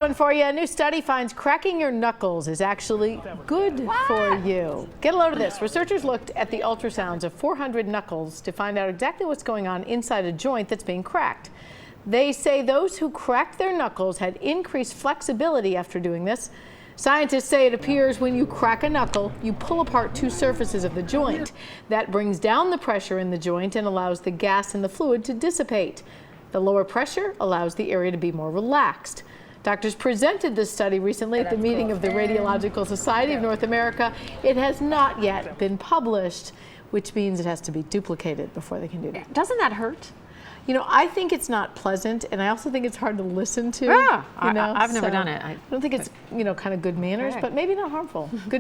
One for you. A new study finds cracking your knuckles is actually good for you. Get a load of this. Researchers looked at the ultrasounds of 400 knuckles to find out exactly what's going on inside a joint that's being cracked. They say those who cracked their knuckles had increased flexibility after doing this. Scientists say it appears when you crack a knuckle, you pull apart two surfaces of the joint. That brings down the pressure in the joint and allows the gas and the fluid to dissipate. The lower pressure allows the area to be more relaxed. Doctors presented this study recently at the meeting of the Radiological Society of North America. It has not yet been published, which means it has to be duplicated before they can do that. Doesn't that hurt? You know, I think it's not pleasant, and I also think it's hard to listen to. Yeah, you know? I've never done it. I don't think it's, kind of good manners, but maybe not harmful. Good